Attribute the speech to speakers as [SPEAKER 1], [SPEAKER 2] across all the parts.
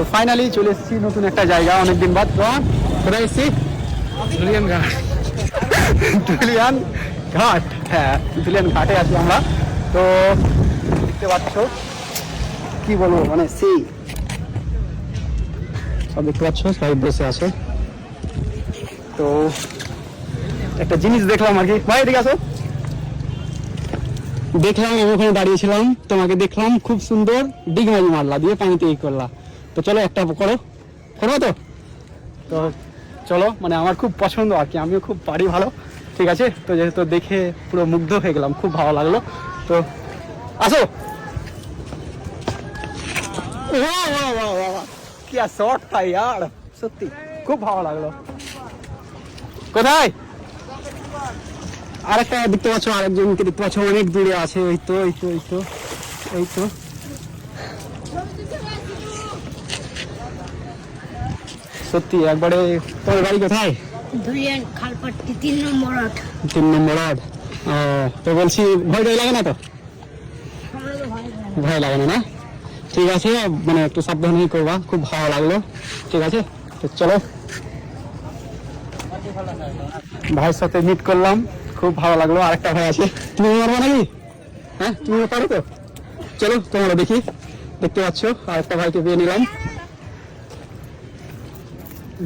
[SPEAKER 1] তো ফাইনালি চলে এসেছি নতুন একটা জায়গা অনেকদিন বাদ। কোথায় এসেছি? ধুলিয়ান ঘাট। ধুলিয়ান ঘাট, হ্যাঁ ধুলিয়ান ঘাটে আছি আমরা। তো দেখতে পাচ্ছ কি বলবো, মানে সেই সব দেখতে পাচ্ছ, সবাই বসে আছে। তো একটা জিনিস দেখলাম আর কি, ভাই এদিকে আসো। দেখলাম আমি ওখানে দাঁড়িয়েছিলাম, তোমাকে দেখলাম খুব সুন্দর ডিগমাজি মারলা দিয়ে পানিতে ই করলা। তো চলো একটা করো, করবো তো? তো চলো, মানে আমার খুব পছন্দ আর কি, আমিও খুব পারি ভালো, ঠিক আছে। তো যেহেতু দেখে পুরো মুগ্ধ হয়ে গেলাম, খুব ভালো লাগলো। তো আসো। কি শর্ট था यार, সত্যি খুব ভালো লাগলো। কোথায় আরেকটা দেখতে পাচ্ছ, আরেকজনকে দেখতে পাচ্ছ অনেক দূরে আছে, এই তো এই তো এই তো এই তো। সত্যি একবারে। তোমার বাড়ি কোথায়?
[SPEAKER 2] ধুলিয়ান খালপাট্টি 3 নম্বর ওয়ার্ড।
[SPEAKER 1] 3 নম্বর ওয়ার্ড। ও, তো বলছি ভয় টয় লাগে না তো? ভয় লাগে না না? ঠিক আছে, মানে একটু সাবধানেই করবা, খুব ভালো লাগলো, ঠিক আছে। তো চলো, ভাইয়ের সাথে মিট করলাম, খুব ভালো লাগলো। আরেকটা ভাই আছে, তুমি মারবো নাকি? হ্যাঁ তুমি পারো তো? চলো তোমরা দেখি, দেখতে পাচ্ছ আরেকটা ভাইকে পেয়ে নিলাম।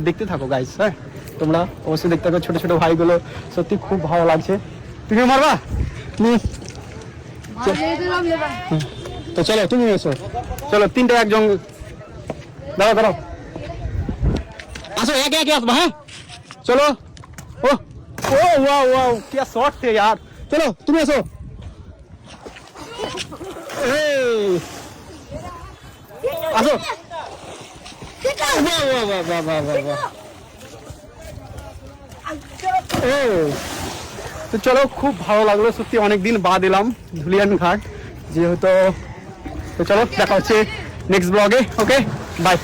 [SPEAKER 1] দেখতে থাকো গাইস, হ্যাঁ তোমরা অবশ্যই দেখতে থাকো, ছোট ছোট ভাইগুলো সত্যি খুব ভালো লাগছে। তুমি মারবা? তুমি তো চলো, তুমি এসো, চলো তিনটে একজন, দাঁড়াও দাঁড়াও, আসো একে একে আসবা, হ্যাঁ চলো। ও ও ওয়াও ওয়াও, কি শট थे यार। চলো তুমি এসো। আসো। বাহ বাহ বাহ বাহ বাহ বাহ বাহ। তো চলো, খুব ভালো লাগলো সত্যি, অনেকদিন বাদ এলাম ধুলিয়ান ঘাট যেহেতু। তো চলো দেখা হচ্ছে নেক্সট ব্লগে, ওকে বাই।